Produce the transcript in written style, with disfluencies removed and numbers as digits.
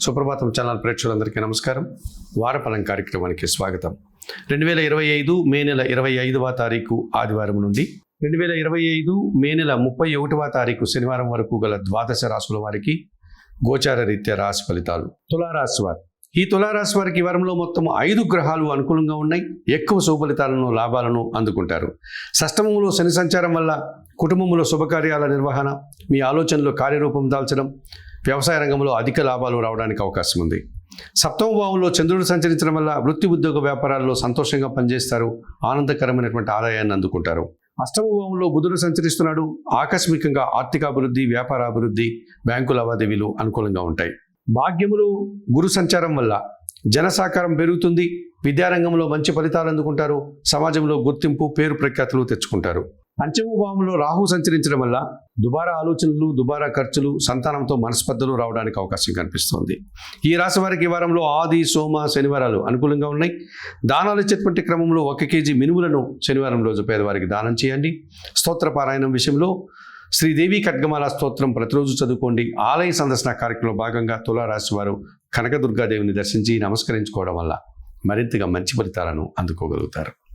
సుప్రభాతం channel ప్రేక్షకులందరికీ నమస్కారం. వారఫలం కార్యక్రమానికి స్వాగతం. 2025 మే నెల 25వ తారీఖు ఆదివారం నుండి 2025 మే నెల 31వ తారీఖు శనివారం వరకు గల ద్వాదశ రాశుల వారికి గోచార రీత్యా రాశి ఫలితాలు. తులారాశి వారు. ఈ తులారాశి వారికి ఈ వారంలో మొత్తం 5 గ్రహాలు అనుకూలంగా ఉన్నాయి. ఎక్కువ శుభఫలితాలను, లాభాలను అందుకుంటారు. షష్టమంలో శని సంచారం వల్ల కుటుంబంలో శుభకార్యాల నిర్వహణ, మీ ఆలోచనలో కార్యరూపం దాల్చడం, వ్యవసాయ రంగంలో అధిక లాభాలు రావడానికి అవకాశం ఉంది. సప్తమ భావంలో చంద్రుడు సంచరించడం వల్ల వృత్తి, ఉద్యోగ వ్యాపారాల్లో సంతోషంగా పనిచేస్తారు. ఆనందకరమైనటువంటి ఆదాయాన్ని అందుకుంటారు. అష్టమ భావంలో బుధుడు సంచరిస్తున్నాడు. ఆకస్మికంగా ఆర్థికాభివృద్ధి, వ్యాపారాభివృద్ధి, బ్యాంకు లావాదేవీలు అనుకూలంగా ఉంటాయి. భాగ్యములు గురు సంచారం వల్ల జన సహకారం పెరుగుతుంది. విద్యారంగంలో మంచి ఫలితాలు అందుకుంటారు. సమాజంలో గుర్తింపు, పేరు ప్రఖ్యాతులు తెచ్చుకుంటారు. పంచమ భావంలో రాహు సంచరించడం వల్ల దుబారా ఆలోచనలు, దుబారా ఖర్చులు, సంతానంతో మనస్పర్ధలు రావడానికి అవకాశం కనిపిస్తోంది. ఈ రాశి వారికి ఈ వారంలో ఆది, సోమ, శనివారాలు అనుకూలంగా ఉన్నాయి. దానాలు ఇచ్చేటువంటి క్రమంలో 1 కేజీ మినుములను శనివారం రోజు పేదవారికి దానం చేయండి. స్తోత్ర పారాయణం విషయంలో శ్రీదేవి ఖడ్గమాల స్తోత్రం ప్రతిరోజు చదువుకోండి. ఆలయ సందర్శన కార్యక్రమంలో భాగంగా తులారాశి వారు కనకదుర్గాదేవిని దర్శించి నమస్కరించుకోవడం వల్ల మరింతగా మంచి ఫలితాలను అందుకోగలుగుతారు.